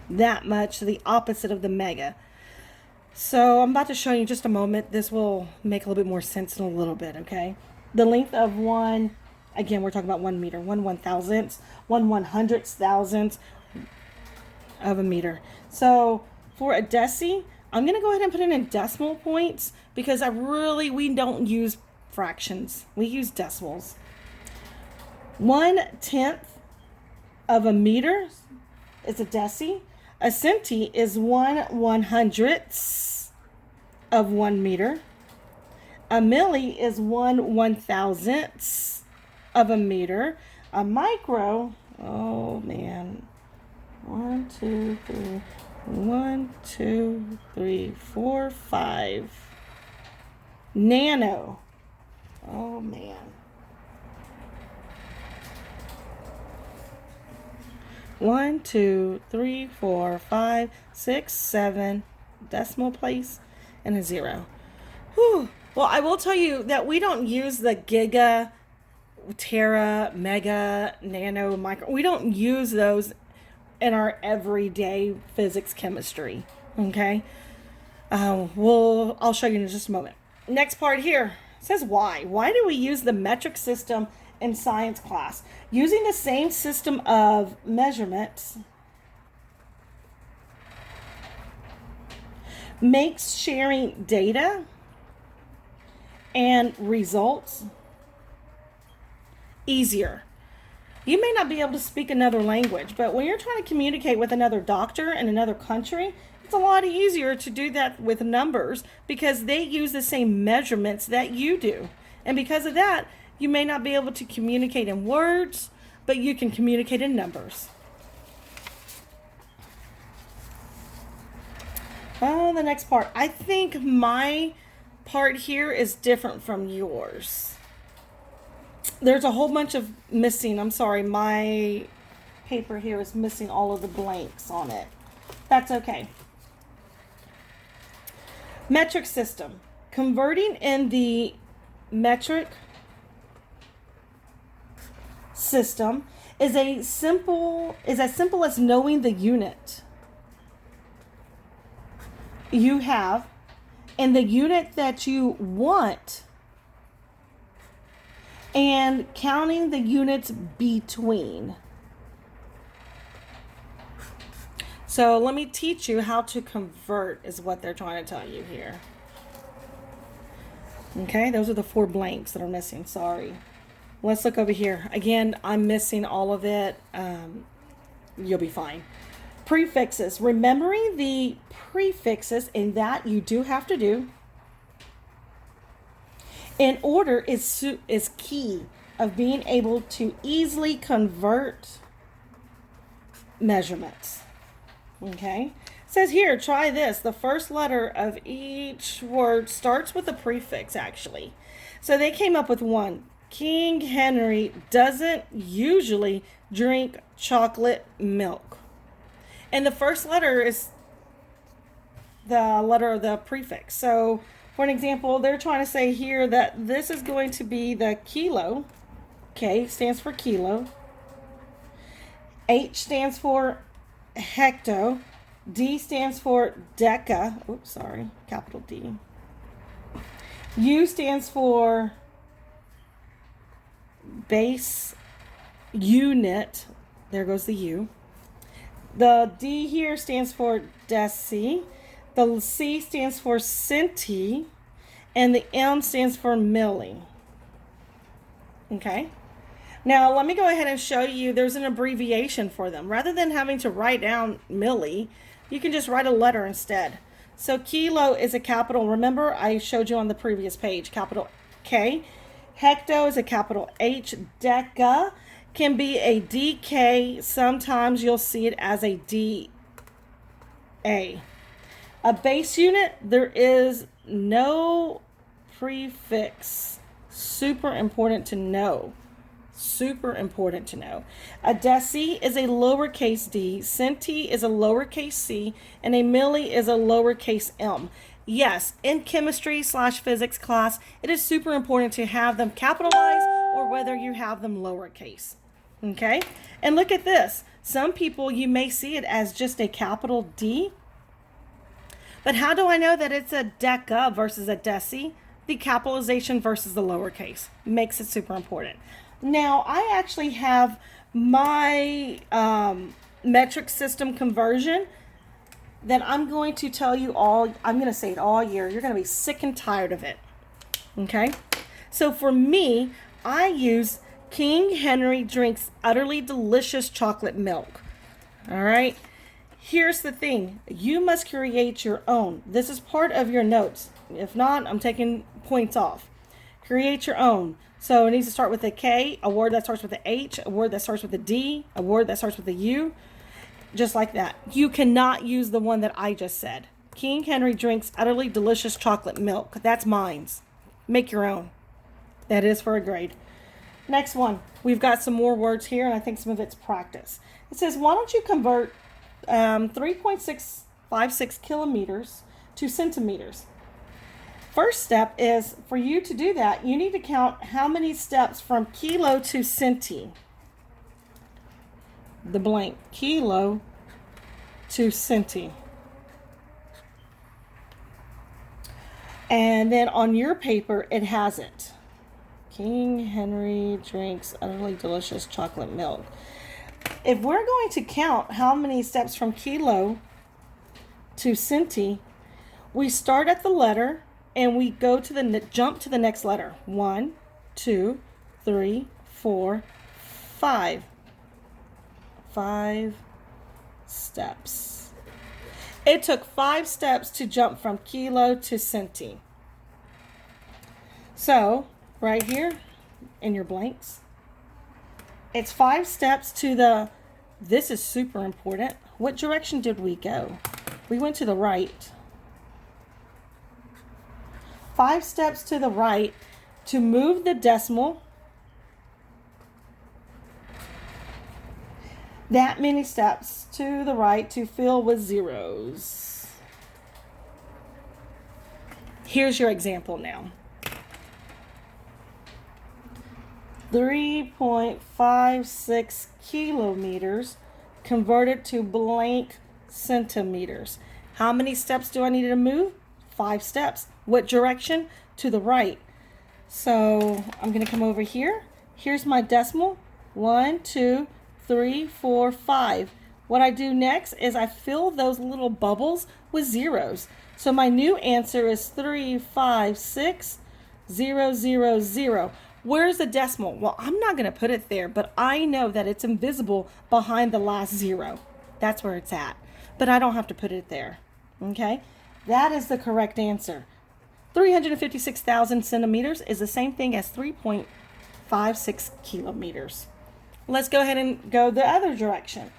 that much, the opposite of the mega. So I'm about to show you in just a moment. This will make a little bit more sense in a little bit, okay? The length of one, again, we're talking about 1 meter, 1/1000th, 1/100,000th of a meter. So for a deci, I'm going to go ahead and put it in decimal points because we don't use fractions. We use decimals. 1/10 of a meter is a deci. A centi is 1/100th of 1 meter. A milli is 1/1000th of a meter. A micro, oh man, 1, 2, 3, 1, 2, 3, 4, 5. Nano, oh man. 1, 2, 3, 4, 5, 6, 7 decimal place and a 0. Whew. Well, I will tell you that we don't use the giga, tera, mega, nano, micro. We don't use those in our everyday physics chemistry. Okay. I'll show you in just a moment. Next part here says why. Why do we use the metric system in science class? Using the same system of measurements makes sharing data and results easier. You may not be able to speak another language, but when you're trying to communicate with another doctor in another country, it's a lot easier to do that with numbers because they use the same measurements that you do. And because of that, you may not be able to communicate in words, but you can communicate in numbers. Oh, the next part. I think my part here is different from yours. There's a whole bunch of missing. I'm sorry, my paper here is missing all of the blanks on it. That's okay. Metric system. Converting in the metric system is as simple as knowing the unit you have and the unit that you want and counting the units between. So let me teach you how to convert is what they're trying to tell you here. Okay, those are the 4 blanks that are missing. Sorry. Let's look over here. Again, I'm missing all of it. You'll be fine. Prefixes. Remembering the prefixes, and that you do have to do. In order is key of being able to easily convert measurements. Okay? It says here, try this. The first letter of each word starts with a prefix, actually. So they came up with one. King Henry doesn't usually drink chocolate milk. And the first letter is the letter of the prefix. So, for an example, they're trying to say here that this is going to be the kilo. K stands for kilo. H stands for hecto. D stands for deca. Oops, sorry, capital D. U stands for base unit. There goes the U. The D here stands for deci. The C stands for centi. And the M stands for milli. Okay. Now, let me go ahead and show you there's an abbreviation for them. Rather than having to write down milli, you can just write a letter instead. So kilo is a capital. Remember, I showed you on the previous page, capital K. Hecto is a capital H. Deca can be a DK. Sometimes you'll see it as a DA. A base unit, there is no prefix. Super important to know. Super important to know. A deci is a lowercase d, centi is a lowercase c, and a milli is a lowercase m. Yes, in chemistry/physics class, it is super important to have them capitalized or whether you have them lowercase. Okay? And look at this. Some people, you may see it as just a capital D. But how do I know that it's a deca versus a deci? The capitalization versus the lowercase makes it super important. Now, I actually have my metric system conversion that I'm going to tell you all. I'm going to say it all year. You're going to be sick and tired of it. Okay? So for me, I use King Henry drinks utterly delicious chocolate milk. All right? Here's the thing. You must create your own. This is part of your notes. If not, I'm taking points off. Create your own. So it needs to start with a K, a word that starts with a H, a word that starts with a D, a word that starts with a U, just like that. You cannot use the one that I just said. King Henry drinks utterly delicious chocolate milk. That's mine's. Make your own. That is for a grade. Next one. We've got some more words here, and I think some of it's practice. It says, why don't you convert 3.656 kilometers to centimeters? First step is, for you to do that, you need to count how many steps from kilo to centi. The blank. Kilo to centi. And then on your paper, it has it. King Henry drinks utterly delicious chocolate milk. If we're going to count how many steps from kilo to centi, we start at the letter and we go to the jump to the next letter. 1, 2, 3, 4, 5. 5 steps. It took 5 steps to jump from kilo to centi. So, right here in your blanks, it's 5 steps to the, this is super important. What direction did we go? We went to the right. 5 steps to the right to move the decimal. That many steps to the right to fill with zeros. Here's your example now. 3.56 kilometers converted to blank centimeters. How many steps do I need to move? 5 steps. What direction? To the right. So I'm going to come over here. Here's my decimal. 1, 2, 3, 4, 5. What I do next is I fill those little bubbles with zeros. So my new answer is 356,000. Where's the decimal? Well, I'm not going to put it there, but I know that it's invisible behind the last zero. That's where it's at. But I don't have to put it there. Okay? That is the correct answer. 356,000 centimeters is the same thing as 3.56 kilometers. Let's go ahead and go the other direction.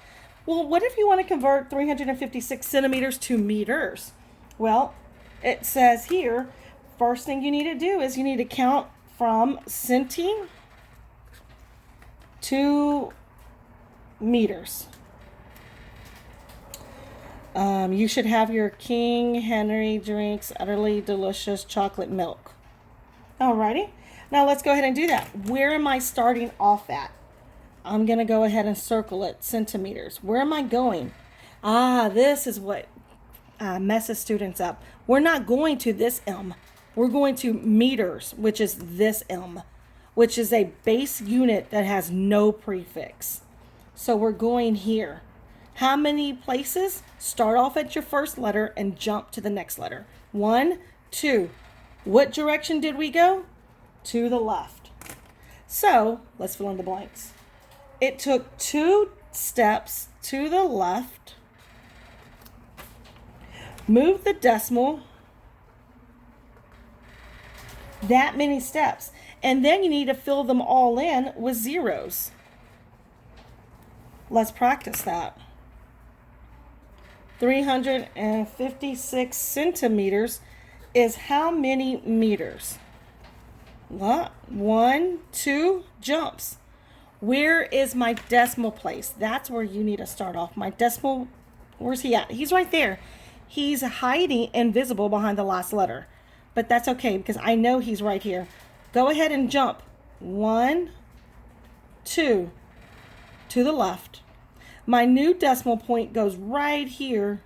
Well, what if you want to convert 356 centimeters to meters? Well, it says here, first thing you need to do is you need to count from centi to meters. You should have your King Henry drinks utterly delicious chocolate milk. Alrighty. Now let's go ahead and do that. Where am I starting off at? I'm going to go ahead and circle it, centimeters. Where am I going? This is what messes students up. We're not going to this M. We're going to meters, which is this M, which is a base unit that has no prefix. So we're going here. How many places? Start off at your first letter and jump to the next letter. 1, 2. What direction did we go? To the left. So let's fill in the blanks. It took 2 steps to the left. Move the decimal. That many steps. And then you need to fill them all in with zeros. Let's practice that. 356 centimeters is how many meters? 1, 2, jumps. Where is my decimal place? That's where you need to start off. My decimal, where's he at? He's right there. He's hiding invisible behind the last letter. But that's okay because I know he's right here. Go ahead and jump. 1, 2. to the left. My new decimal point goes right here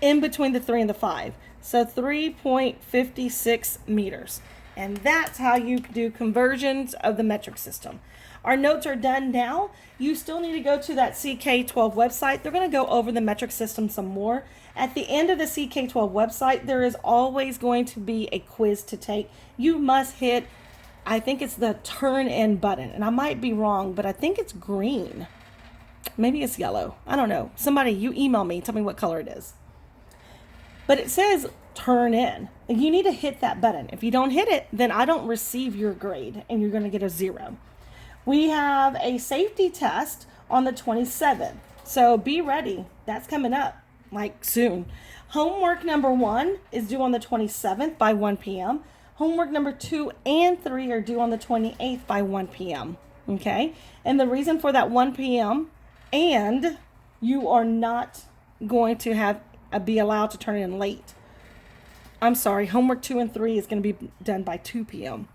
in between the 3 and the 5. So 3.56 meters. And that's how you do conversions of the metric system. Our notes are done now. You still need to go to that CK12 website. They're going to go over the metric system some more. At the end of the CK12 website, there is always going to be a quiz to take. You must hit, I think it's the turn in button. And I might be wrong, but I think it's green. Maybe it's yellow. I don't know. Somebody, you email me. Tell me what color it is. But it says turn in. You need to hit that button. If you don't hit it, then I don't receive your grade and you're going to get a 0. We have a safety test on the 27th. So be ready. That's coming up like soon. Homework number 1 is due on the 27th by 1 p.m. Homework number 2 and 3 are due on the 28th by 1 p.m. Okay? And the reason for that 1 p.m. and you are not going to be allowed to turn it in late. I'm sorry, homework 2 and 3 is going to be done by 2 p.m.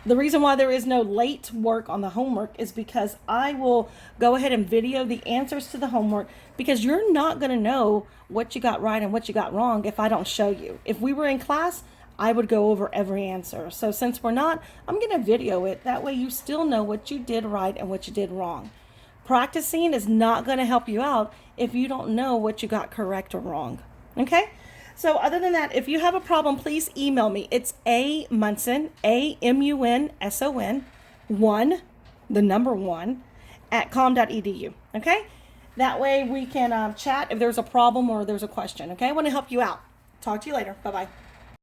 The reason why there is no late work on the homework is because I will go ahead and video the answers to the homework, because you're not going to know what you got right and what you got wrong if I don't show you. If we were in class, I would go over every answer. So since we're not, I'm going to video it. That way you still know what you did right and what you did wrong. Practicing is not going to help you out if you don't know what you got correct or wrong. Okay? So other than that, if you have a problem, please email me. It's Amunson, AMUNSON, 1, the number 1, at com.edu. Okay? That way we can chat if there's a problem or there's a question. Okay? I want to help you out. Talk to you later. Bye-bye.